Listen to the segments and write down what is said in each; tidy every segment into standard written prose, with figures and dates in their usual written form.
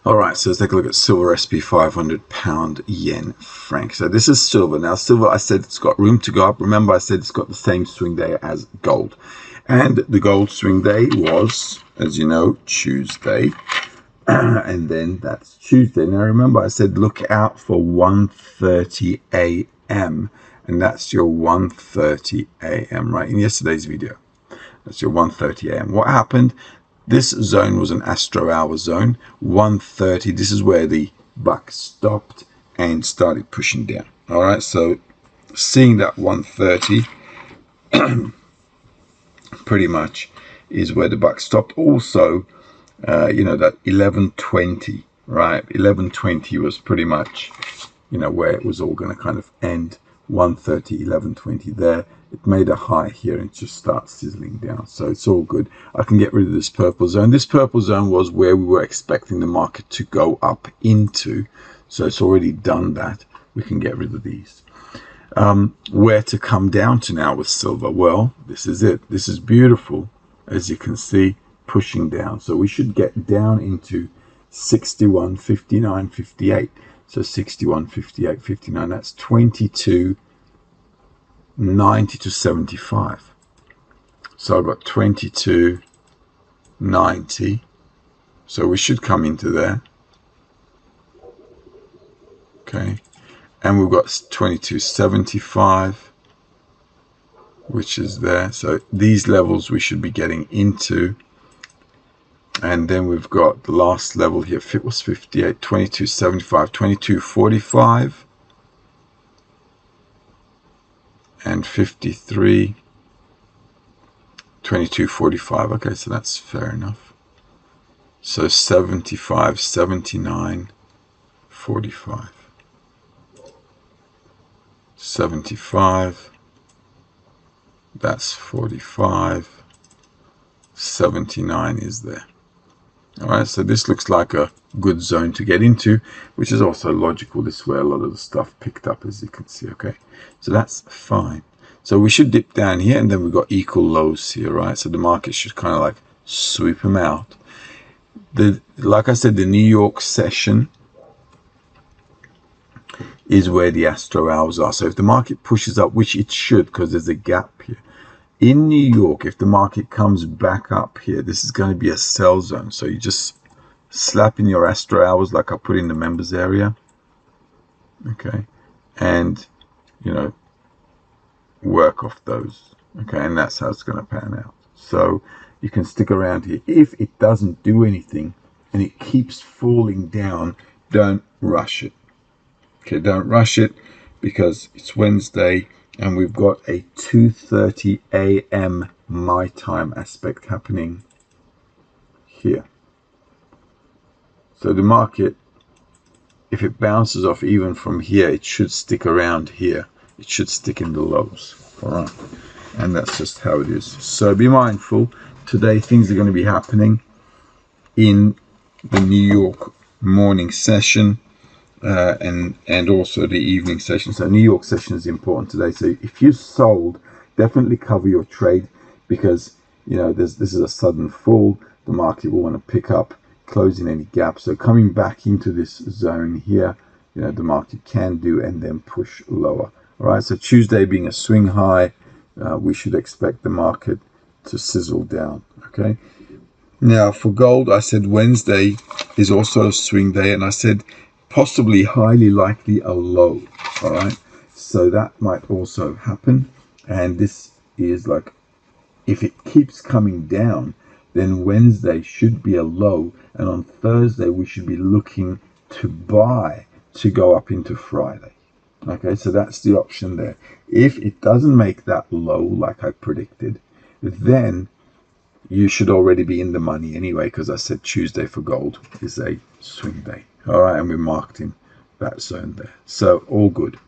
All right, so let's take a look at silver SP 500 pound yen franc. So this is silver. Now silver, I said it's got room to go up. Remember I said it's got the same swing day as gold. And the gold swing day was, as you know, Tuesday. And then that's Tuesday. Now remember I said look out for 1:30 a.m. and that's your 1:30 a.m. right in yesterday's video. That's your 1:30 a.m. What happened? This zone was an astro hour zone. 1:30, this is where the buck stopped and started pushing down. All right, so seeing that 1:30 pretty much is where the buck stopped. Also, you know, that 11:20, right? 11:20 was pretty much, you know, where it was all going to kind of end. 1:30, 11:20 there. It made a high here and just starts sizzling down. So it's all good. I can get rid of this purple zone. This purple zone was where we were expecting the market to go up into. So it's already done that. We can get rid of these. Where to come down to now with silver? Well, this is it. This is beautiful, as you can see, pushing down. So we should get down into 61, 59, 58. So 61, 58, 59. That's 22. 90 to 75. So I've got 22, 90. So we should come into there. Okay. And we've got 22.75, which is there. So these levels we should be getting into. And then we've got the last level here. It was 58, 22.75, 22.45. And 53, 22.45. Okay, so that's fair enough. So 75, 79, 45. 75, that's 45. 79 is there. All right, so this looks like a good zone to get into, which is also logical. This is where a lot of the stuff picked up, as you can see. Okay, so that's fine. So we should dip down here, and then we've got equal lows here, right? So the market should kind of like sweep them out. Like I said, the New York session is where the astro hours are. So if the market pushes up, which it should, because there's a gap here in New York, if the market comes back up here, this is going to be a sell zone. So you just slap in your astro hours like I put in the members area. Okay. And, you know, work off those. Okay. And that's how it's going to pan out. So you can stick around here. If it doesn't do anything and it keeps falling down, don't rush it. Okay. Don't rush it because it's Wednesday. And we've got a 2:30 a.m. my time aspect happening here. So the market, if it bounces off even from here, it should stick around here. It should stick in the lows. All right. And that's just how it is. So be mindful. Today things are going to be happening in the New York morning session. And also the evening session. So New York session is important today. So if you sold, definitely cover your trade because, you know, this is a sudden fall. The market will want to pick up, closing any gaps. So coming back into this zone here, you know, the market can do and then push lower. All right. So Tuesday being a swing high, we should expect the market to sizzle down. Okay. Now for gold, I said Wednesday is also a swing day, and I said possibly highly likely a low. All right, so that might also happen. And this is like, if it keeps coming down, then Wednesday should be a low, and on Thursday we should be looking to buy to go up into Friday. Okay, so that's the option there. If it doesn't make that low like I predicted, then you should already be in the money anyway, because I said Tuesday for gold is a swing day. All right, and we're marked in that zone there. So all good.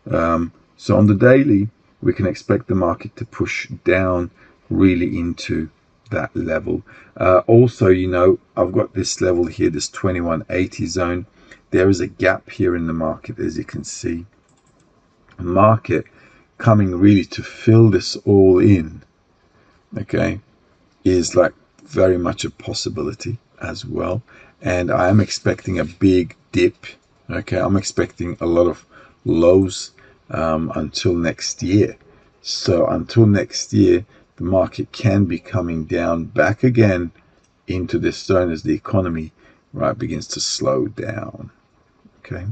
So on the daily, we can expect the market to push down really into that level. Also, you know, I've got this level here, this 2180 zone. There is a gap here in the market, as you can see. The market coming really to fill this all in, okay, is like very much a possibility as well. and I am expecting a big dip. Okay, I'm expecting a lot of lows until next year. So until next year, the market can be coming down back again into this zone as the economy, right, begins to slow down. Okay.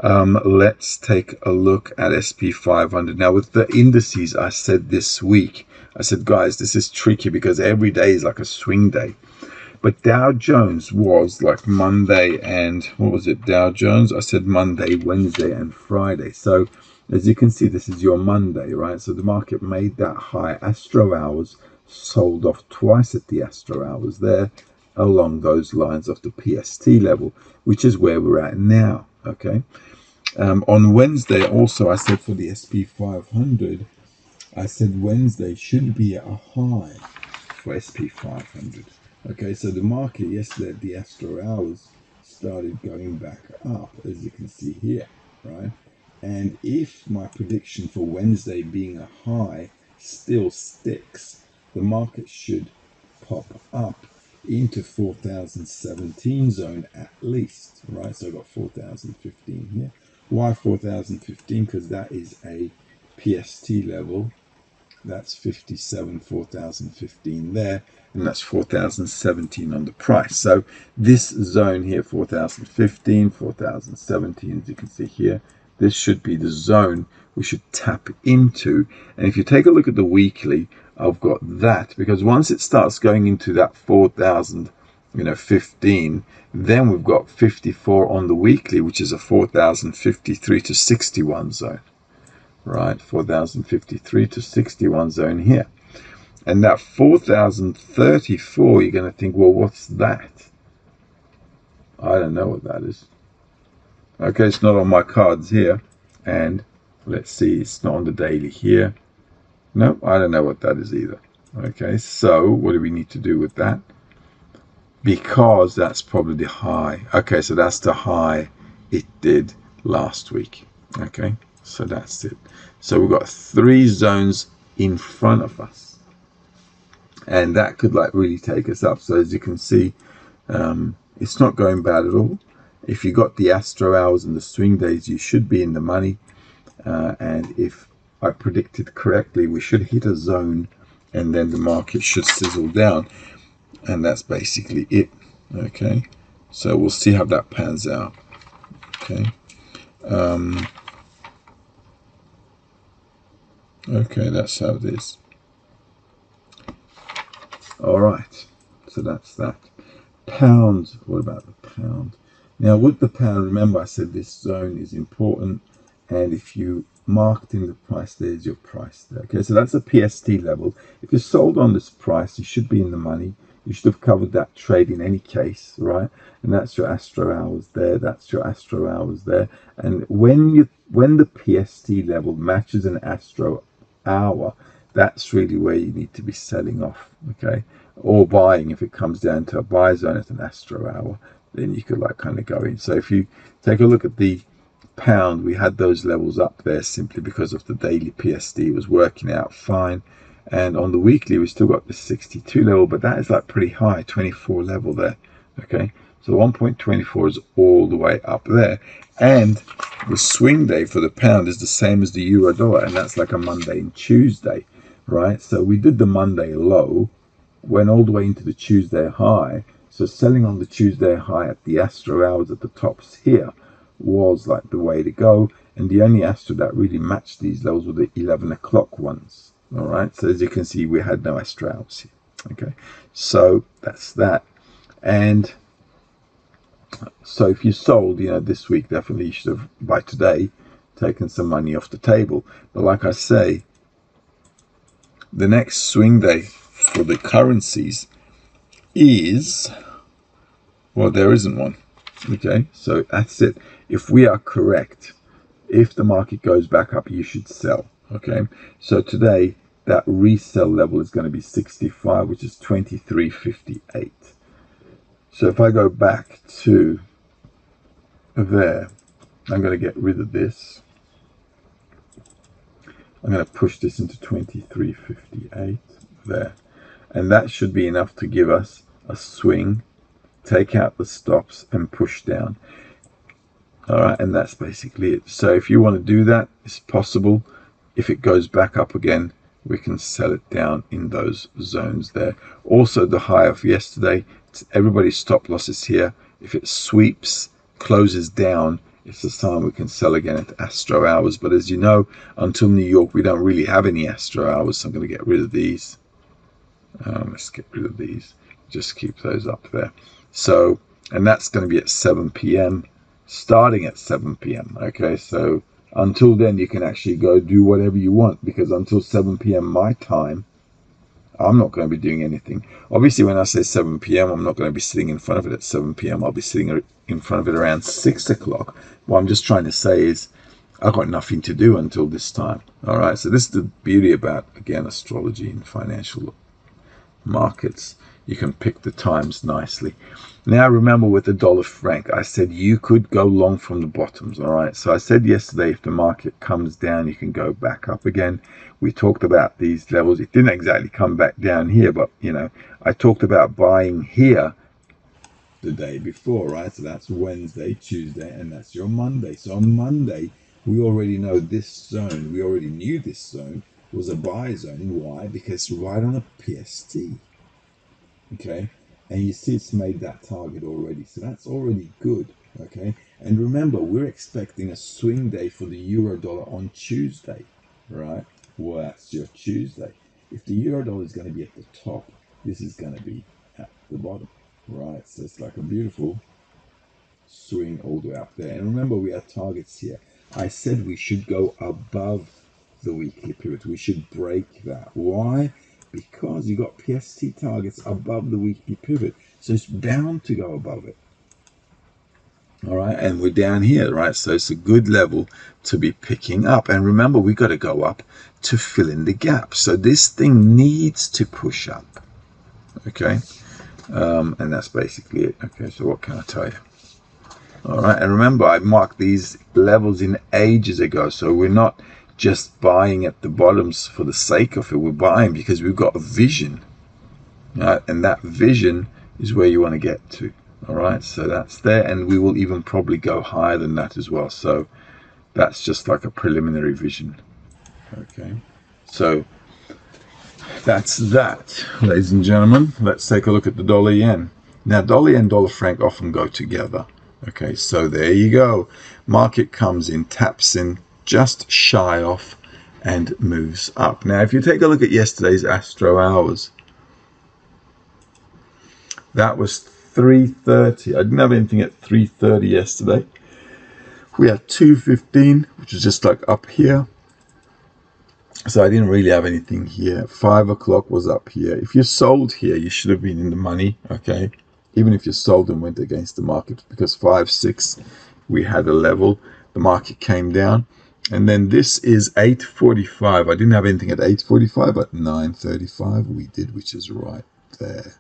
Let's take a look at SP 500. Now, with the indices, I said this week, I said, guys, this is tricky because every day is like a swing day. But Dow Jones was like Monday and, what was it, Dow Jones? I said Monday, Wednesday, and Friday. So, as you can see, this is your Monday, right? So the market made that high. Astro hours sold off twice at the Astro hours there, along those lines of the PST level, which is where we're at now, okay? On Wednesday, also, I said for the SP 500, I said Wednesday should be a high for SP 500. Okay, so the market yesterday at the Astro hours started going back up, as you can see here, right? And if my prediction for Wednesday being a high still sticks, the market should pop up into 4017 zone at least, right? So I've got 4015 here. Why 4015? Because that is a PST level. That's 57, 4015 there, and that's 4017 on the price. So this zone here, 4015, 4017, as you can see here, this should be the zone we should tap into. And if you take a look at the weekly, I've got that, because once it starts going into that 4015, then we've got 54 on the weekly, which is a 4053 to 61 zone. Right, 4053 to 61 zone here. And that 4034, you're going to think, well, what's that? I don't know what that is. Okay, it's not on my cards here. And let's see, it's not on the daily here. No, I don't know what that is either. Okay, so what do we need to do with that? Because that's probably the high. Okay, so that's the high it did last week. Okay, so that's it. So we've got 3 zones in front of us, and that could like really take us up. So as you can see, it's not going bad at all. If you got the Astro hours and the swing days, you should be in the money. And if I predicted correctly, we should hit a zone, and then the market should sizzle down, and that's basically it. Okay, so we'll see how that pans out. Okay. Okay, that's how it is. All right, so that's that. Pound, what about the pound? Now with the pound, remember I said this zone is important, and if you marked in the price, there's your price there. Okay, so that's a PST level. If you're sold on this price, you should be in the money. You should have covered that trade in any case, right? And that's your Astro hours there, that's your Astro hours there. And when the PST level matches an Astro hour, that's really where you need to be selling off, okay, or buying. If it comes down to a buy zone at an Astro hour, then you could like kind of go in. So if you take a look at the pound, we had those levels up there simply because of the daily PST was working out fine, and on the weekly we still got the 62 level, but that is like pretty high, 24 level there. Okay, so 1.24 is all the way up there, and the swing day for the pound is the same as the euro dollar, and that's like a Monday and Tuesday, right? So we did the Monday low, went all the way into the Tuesday high. So selling on the Tuesday high at the Astro hours at the tops here was like the way to go, and the only Astro that really matched these levels were the 11 o'clock ones. All right, so as you can see, we had no Astro hours here. Okay, so that's that. And so if you sold, you know, this week, definitely you should have, by today, taken some money off the table. But like I say, the next swing day for the currencies is, well, there isn't one. Okay, so that's it. If we are correct, if the market goes back up, you should sell. Okay, so today that resell level is going to be 65, which is 23.58. So if I go back to there, I'm going to get rid of this. I'm going to push this into 23.58 there, and that should be enough to give us a swing take out the stops and push down. All right, and that's basically it. So if you want to do that, it's possible. If it goes back up again, we can sell it down in those zones there. Also, the high of yesterday, everybody's stop loss is here. If it sweeps, closes down, it's the time we can sell again at Astro hours. But as you know, until New York, we don't really have any Astro hours. So I'm going to get rid of these. Let's get rid of these. Just keep those up there. So, and that's going to be at 7 p.m. starting at 7 p.m. Okay, so until then you can actually go do whatever you want, because until 7 p.m. my time, I'm not going to be doing anything. Obviously, when I say 7 p.m., I'm not going to be sitting in front of it at 7 p.m. I'll be sitting in front of it around 6 o'clock. What I'm just trying to say is I've got nothing to do until this time. All right, so this is the beauty about, again, astrology and financial markets. You can pick the times nicely. Now remember, with the dollar franc, I said you could go long from the bottoms. All right, so I said yesterday, if the market comes down, you can go back up again. We talked about these levels. It didn't exactly come back down here, but you know, I talked about buying here the day before, right? So that's Wednesday, Tuesday, and that's your Monday. So on Monday, we already know this zone, we already knew this zone was a buy zone. Why? Because it's right on a PST. Okay, and you see it's made that target already, so that's already good. Okay, and remember, we're expecting a swing day for the euro dollar on Tuesday, right? Well, that's your Tuesday. If the euro dollar is going to be at the top, this is going to be at the bottom, right? So it's like a beautiful swing all the way up there. And remember, we have targets here. I said we should go above the weekly pivot. We should break that. Why? Because you got PST targets above the weekly pivot, so it's bound to go above it. All right, and we're down here, right? So it's a good level to be picking up. And remember, we got to go up to fill in the gap. So this thing needs to push up. Okay, and that's basically it. Okay, so what can I tell you? All right, and remember, I marked these levels in ages ago, so we're not just buying at the bottoms for the sake of it. We're buying because we've got a vision, right? And that vision is where you want to get to. All right, so that's there, and we will even probably go higher than that as well. So that's just like a preliminary vision. Okay, so that's that, ladies and gentlemen. Let's take a look at the dollar yen. Now, dollar yen, dollar franc often go together. Okay, so there you go. Market comes in, taps in, just shy off, and moves up. Now, if you take a look at yesterday's Astro hours, that was 3:30. I didn't have anything at 3:30 yesterday. We had 2:15, which is just like up here. So I didn't really have anything here. 5 o'clock was up here. If you sold here, you should have been in the money, okay? Even if you sold and went against the market, because 5, 6, we had a level. The market came down. And then this is 8:45. I didn't have anything at 8:45, but 9:35 we did, which is right there.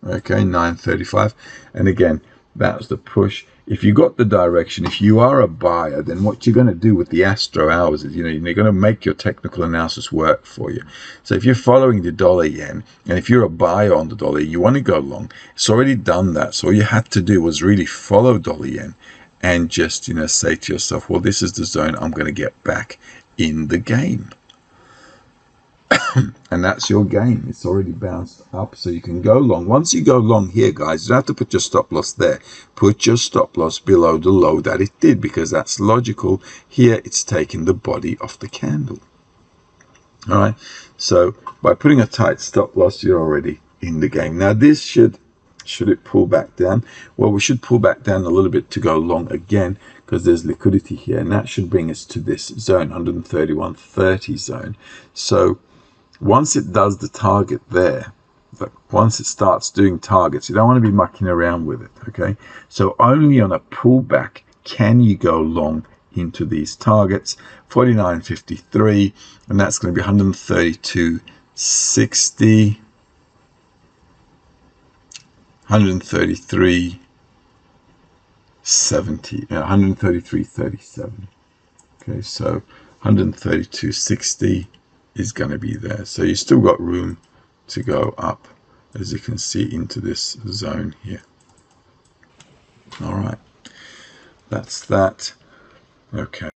Okay, 9:35. And again, that was the push. If you got the direction, if you are a buyer, then what you're going to do with the Astro hours is, you're going to make your technical analysis work for you. So if you're following the dollar yen, and if you're a buyer on the dollar, you want to go long, it's already done that. So all you had to do was really follow dollar yen and just, say to yourself, well, this is the zone I'm going to get back in the game. And that's your game. It's already bounced up, so you can go long. Once you go long here, guys, you don't have to put your stop loss there. Put your stop loss below the low that it did, because that's logical. Here, it's taking the body of the candle. All right, so by putting a tight stop loss, you're already in the game. Now, this should it pull back down? Well, we should pull back down a little bit to go long again, because there's liquidity here, and that should bring us to this zone, 131.30 zone. So once it does the target there, once it starts doing targets, you don't want to be mucking around with it, okay? So only on a pullback can you go long into these targets. 49.53, and that's going to be 132.60, 133.70, 133.37. Okay, so 132.60 is going to be there. So you still got room to go up as you can see, into this zone here. All right, that's that. Okay.